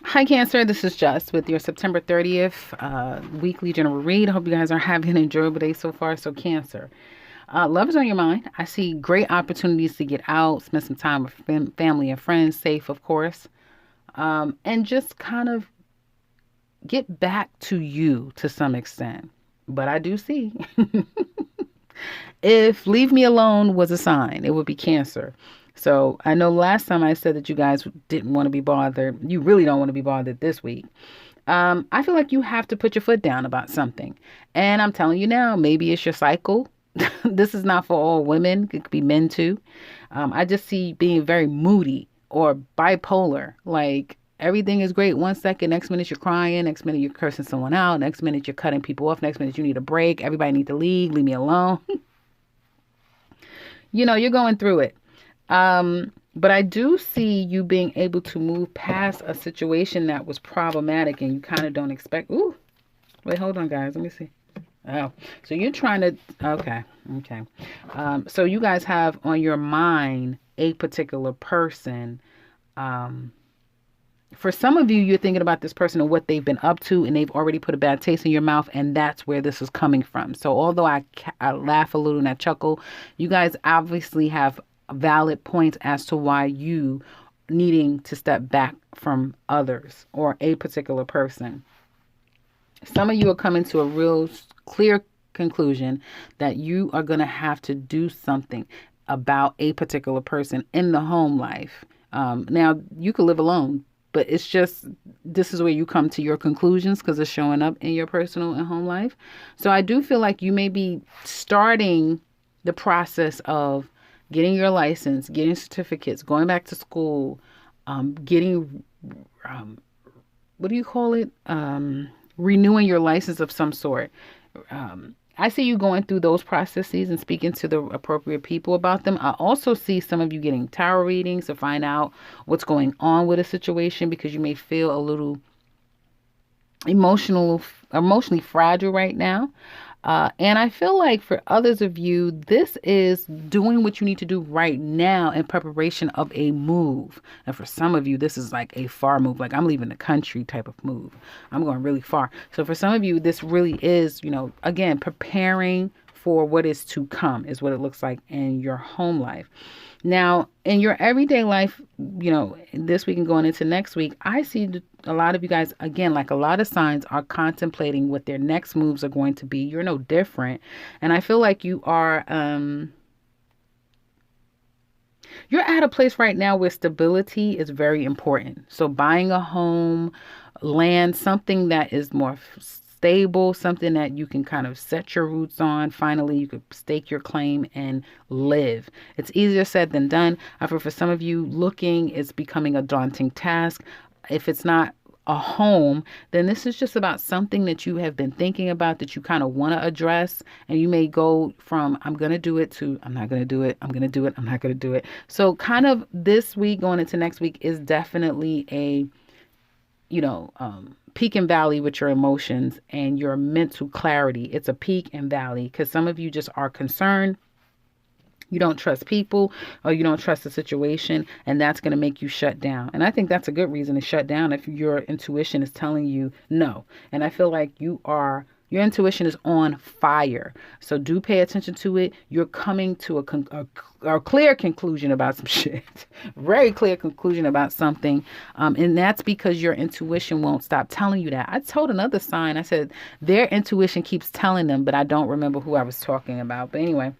Hi, Cancer. This is Just with your September 30th weekly general read. I hope you guys are having an enjoyable day so far. So, Cancer, love is on your mind. I see great opportunities to get out, spend some time with family and friends, safe, of course, and just kind of get back to you to some extent. But I do see if leave me alone was a sign, it would be Cancer. So I know last time I said that you guys didn't want to be bothered. You really don't want to be bothered this week. I feel like you have to put your foot down about something. And I'm telling you now, maybe it's your cycle. This is not for all women. It could be men too. I just see being very moody or bipolar. Like everything is great 1 second, next minute you're crying, next minute you're cursing someone out, next minute you're cutting people off, next minute you need a break, everybody need to leave me alone. You're going through it. But I do see you being able to move past a situation that was problematic and you kind of don't expect. Ooh, wait, hold on, guys. Let me see. Oh, so you're trying to. Okay. So you guys have on your mind a particular person. For some of you, you're thinking about this person and what they've been up to, and they've already put a bad taste in your mouth, and that's where this is coming from. So although I laugh a little and I chuckle, you guys obviously have valid points as to why you needing to step back from others or a particular person. Some of you are coming to a real clear conclusion that you are going to have to do something about a particular person in the home life. Now, you could live alone, but it's just, this is where you come to your conclusions because it's showing up in your personal and home life. So I do feel like you may be starting the process of getting your license, getting certificates, going back to school, getting, what do you call it? Renewing your license of some sort. I see you going through those processes and speaking to the appropriate people about them. I also see some of you getting tarot readings to find out what's going on with a situation because you may feel a little emotionally fragile right now. And I feel like for others of you, this is doing what you need to do right now in preparation of a move. And for some of you, this is like a far move, like I'm leaving the country type of move. I'm going really far. So for some of you, this really is, again, preparing for what is to come is what it looks like in your home life. Now, in your everyday life, this week and going into next week, I see a lot of you guys, again, like a lot of signs are contemplating what their next moves are going to be. You're no different. And I feel like you are, you're at a place right now where stability is very important. So buying a home, land, something that is more stable, something that you can kind of set your roots on. Finally, you could stake your claim and live. It's easier said than done. However, for some of you, looking is becoming a daunting task. If it's not a home, then this is just about something that you have been thinking about that you kind of want to address. And you may go from, I'm going to do it to, I'm not going to do it. I'm going to do it. I'm not going to do it. So kind of this week going into next week is definitely a, peak and valley with your emotions and your mental clarity. It's a peak and valley because some of you just are concerned. You don't trust people or you don't trust the situation, and that's going to make you shut down. And I think that's a good reason to shut down if your intuition is telling you no. And I feel like your intuition is on fire. So do pay attention to it. You're coming to a clear conclusion about some shit. Very clear conclusion about something. And that's because your intuition won't stop telling you that. I told another sign, I said their intuition keeps telling them, but I don't remember who I was talking about. But anyway,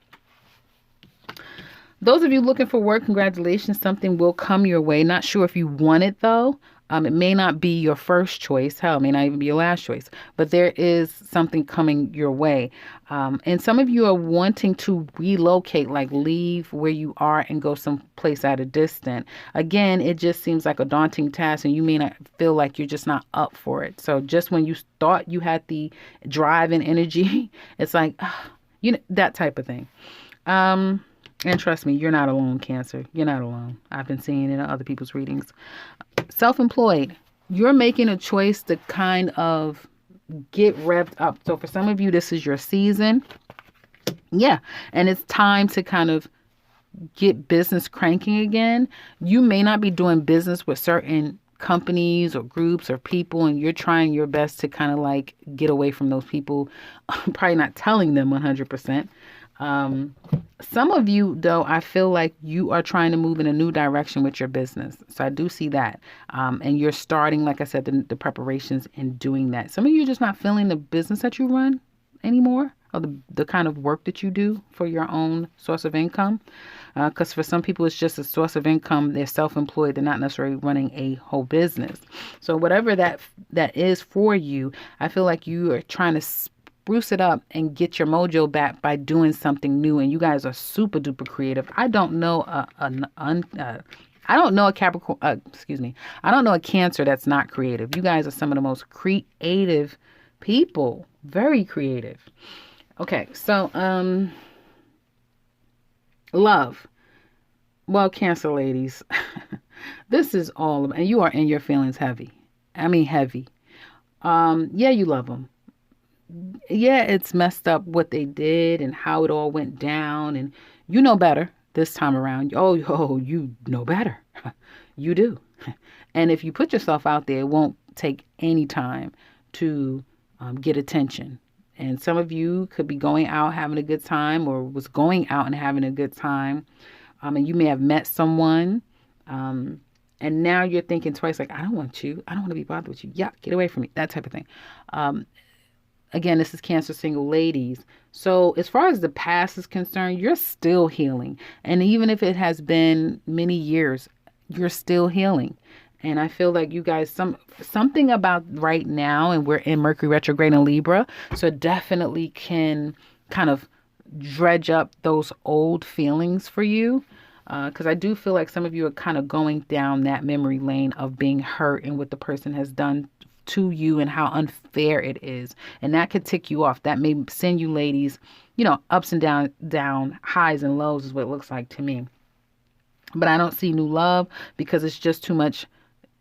those of you looking for work, congratulations. Something will come your way. Not sure if you want it though. It may not be your first choice. Hell, it may not even be your last choice. But there is something coming your way. And some of you are wanting to relocate, like leave where you are and go someplace at a distance. Again, it just seems like a daunting task and you may not feel like you're just not up for it. So just when you thought you had the drive and energy, it's like, that type of thing. And trust me, you're not alone, Cancer. You're not alone. I've been seeing it in other people's readings. Self-employed. You're making a choice to kind of get revved up. So for some of you, this is your season. Yeah. And it's time to kind of get business cranking again. You may not be doing business with certain companies or groups or people, and you're trying your best to kind of like get away from those people, probably not telling them 100%. Some of you, though, I feel like you are trying to move in a new direction with your business. So I do see that. And you're starting, like I said, the preparations in doing that. Some of you are just not feeling the business that you run anymore, or the kind of work that you do for your own source of income. Because for some people, it's just a source of income. They're self-employed. They're not necessarily running a whole business. So whatever that is for you, I feel like you are trying to spruce it up and get your mojo back by doing something new. And you guys are super duper creative. I don't know I don't know a Capricorn. Excuse me. I don't know a Cancer that's not creative. You guys are some of the most creative people. Very creative. Okay, so love. Well, Cancer ladies, this is all, and you are in your feelings heavy. I mean heavy. Yeah, you love them. Yeah, it's messed up what they did and how it all went down, and you know better this time around. Oh, you know better. You do. And if you put yourself out there, it won't take any time to get attention. And some of you could be going out having a good time, or was going out and having a good time. And you may have met someone. And now you're thinking twice, like, I don't want you. I don't want to be bothered with you. Yeah, get away from me. That type of thing. Again, this is Cancer single ladies. So as far as the past is concerned, you're still healing. And even if it has been many years, you're still healing. And I feel like you guys, something about right now, and we're in Mercury retrograde in Libra, so definitely can kind of dredge up those old feelings for you. Because I do feel like some of you are kind of going down that memory lane of being hurt and what the person has done to you and how unfair it is. And that could tick you off. That may send you ladies, ups and down, highs and lows is what it looks like to me. But I don't see new love because it's just too much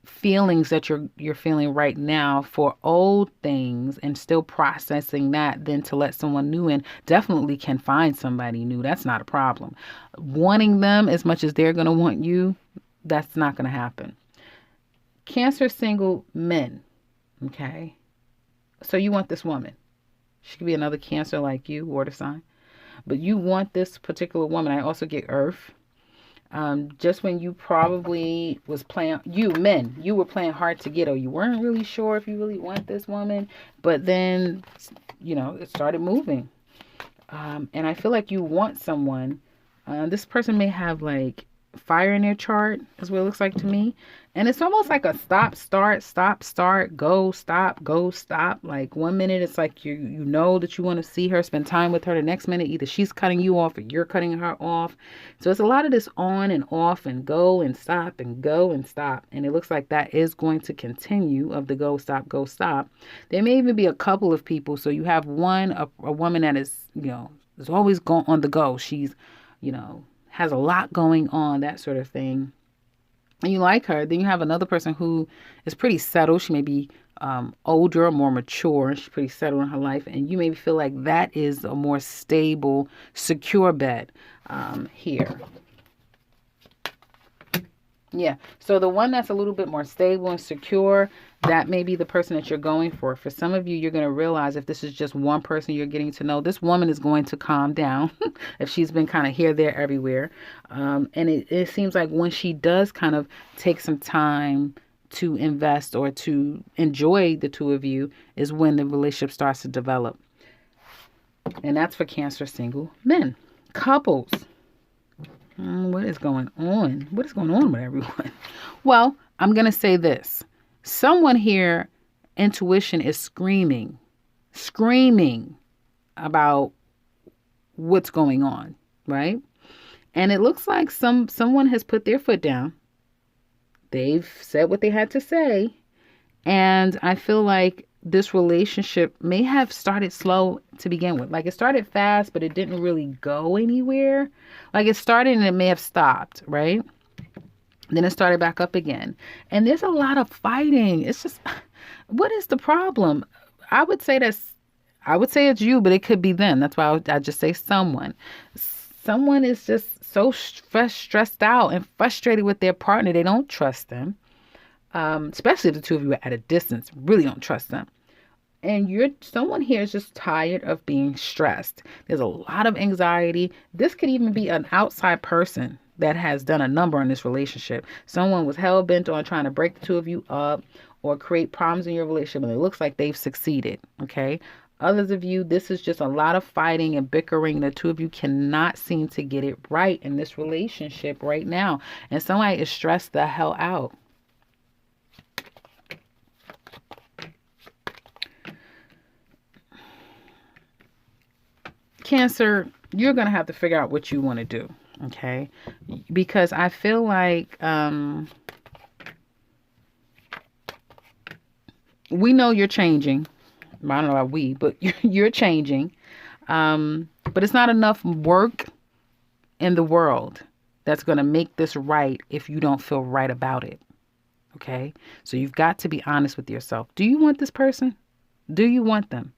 feelings that you're feeling right now for old things, and still processing that, then to let someone new in. Definitely can find somebody new. That's not a problem. Wanting them as much as they're going to want you, that's not going to happen. Cancer single men. Okay. So you want this woman. She could be another Cancer like you, water sign. But you want this particular woman. I also get Earth. Just when you probably was playing, you were playing hard to get, or you weren't really sure if you really want this woman, but then, it started moving. And I feel like you want someone. This person may have like fire in their chart, is what it looks like to me. And it's almost like a stop, start, go, stop. Like 1 minute it's like you know that you want to see her, spend time with her. The next minute either she's cutting you off or you're cutting her off. So it's a lot of this on and off and go and stop and go and stop. And it looks like that is going to continue, of the go, stop. There may even be a couple of people. So you have a woman that is, is always going on the go. She's, has a lot going on, that sort of thing. And you like her. Then you have another person who is pretty settled. She may be older or more mature. She's pretty settled in her life. And you maybe feel like that is a more stable, secure bet here. Yeah. So the one that's a little bit more stable and secure, that may be the person that you're going for. For some of you, you're going to realize if this is just one person you're getting to know, this woman is going to calm down if she's been kind of here, there, everywhere. And it seems like when she does kind of take some time to invest or to enjoy the two of you is when the relationship starts to develop. And that's for Cancer single men. Couples. What is going on? What is going on with everyone? Well, I'm going to say this. Someone here, intuition is screaming about what's going on, right? And it looks like someone has put their foot down. They've said what they had to say. And I feel like this relationship may have started slow to begin with. Like it started fast, but it didn't really go anywhere. Like it started and it may have stopped, right? Then it started back up again. And there's a lot of fighting. It's just, what is the problem? I would say it's you, but it could be them. That's why I just say someone. Someone is just so stressed out and frustrated with their partner. They don't trust them. especially if the two of you are at a distance. Really don't trust them. And someone here is just tired of being stressed. There's a lot of anxiety. This could even be an outside person that has done a number on this relationship. Someone was hell bent on trying to break the two of you up or create problems in your relationship, and it looks like they've succeeded. Okay. Others of you, this is just a lot of fighting and bickering. The two of you cannot seem to get it right in this relationship right now. And somebody is stressed the hell out. Cancer, you're going to have to figure out what you want to do, okay? Because I feel like we know you're changing. I don't know about we, but you're changing. But it's not enough work in the world that's going to make this right if you don't feel right about it, okay? So you've got to be honest with yourself. Do you want this person? Do you want them?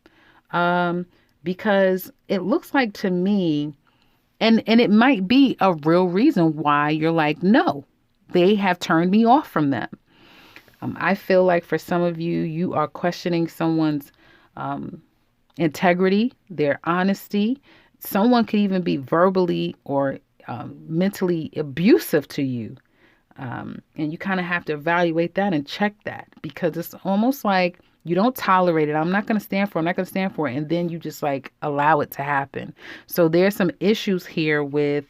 Because it looks like to me, and it might be a real reason why you're like, no, they have turned me off from them. I feel like for some of you, you are questioning someone's integrity, their honesty. Someone could even be verbally or mentally abusive to you. And you kind of have to evaluate that and check that, because it's almost like you don't tolerate it. I'm not going to stand for it. I'm not going to stand for it. And then you just like allow it to happen. So there's some issues here with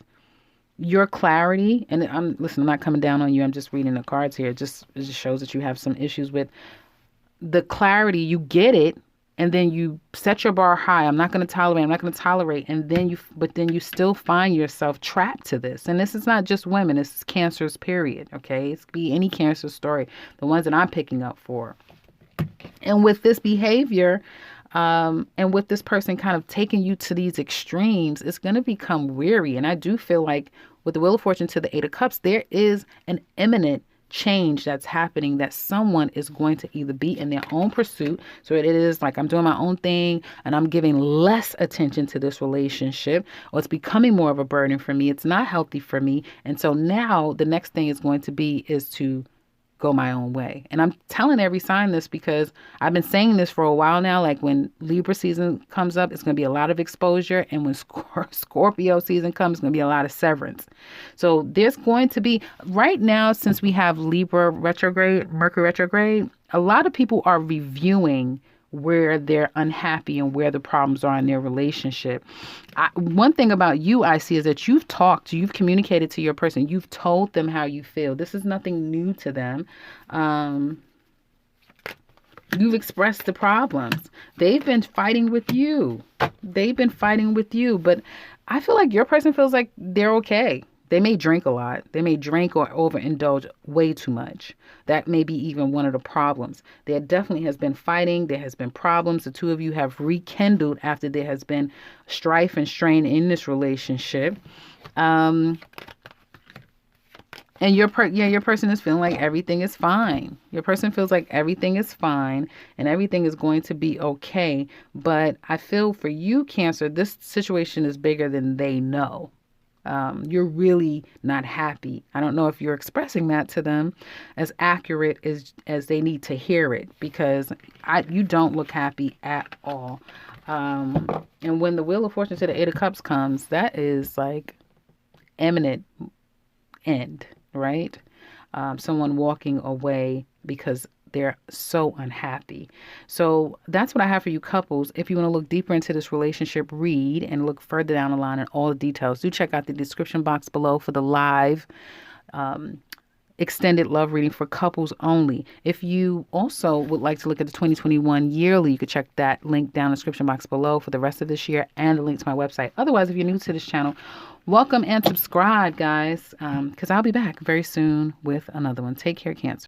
your clarity. And I'm not coming down on you. I'm just reading the cards here. It just shows that you have some issues with the clarity. You get it. And then you set your bar high. I'm not going to tolerate. I'm not going to tolerate. And then you still find yourself trapped to this. And this is not just women. It's Cancer's period. Okay. It could be any Cancer story. The ones that I'm picking up for. And with this behavior, and with this person kind of taking you to these extremes, it's going to become weary. And I do feel like with the Wheel of Fortune to the Eight of Cups, there is an imminent change that's happening, that someone is going to either be in their own pursuit. So it is like, I'm doing my own thing and I'm giving less attention to this relationship, or it's becoming more of a burden for me. It's not healthy for me. And so now the next thing is going to be is to go my own way. And I'm telling every sign this because I've been saying this for a while now. Like when Libra season comes up, it's going to be a lot of exposure. And when Scorpio season comes, it's going to be a lot of severance. So there's going to be, right now, since we have Libra retrograde, Mercury retrograde, a lot of people are reviewing where they're unhappy and where the problems are in their relationship. One thing about you I see is that you've communicated to your person. You've told them how you feel. This is nothing new to them. You've expressed the problems. They've been fighting with you. But I feel like your person feels like they're okay. They may drink a lot. They may drink or overindulge way too much. That may be even one of the problems. There definitely has been fighting. There has been problems. The two of you have rekindled after there has been strife and strain in this relationship. And your person is feeling like everything is fine. Your person feels like everything is fine and everything is going to be okay. But I feel for you, Cancer, this situation is bigger than they know. You're really not happy. I don't know if you're expressing that to them as accurate as they need to hear it, because you don't look happy at all. And when the Wheel of Fortune to the Eight of Cups comes, that is like imminent end, right? Someone walking away because they're so unhappy. So that's what I have for you couples. If you want to look deeper into this relationship, read and look further down the line and all the details, do check out the description box below for the live extended love reading for couples only. If you also would like to look at the 2021 yearly, you could check that link down in the description box below for the rest of this year and the link to my website. Otherwise, if you're new to this channel, welcome and subscribe, guys, because I'll be back very soon with another one. Take care, Cancer.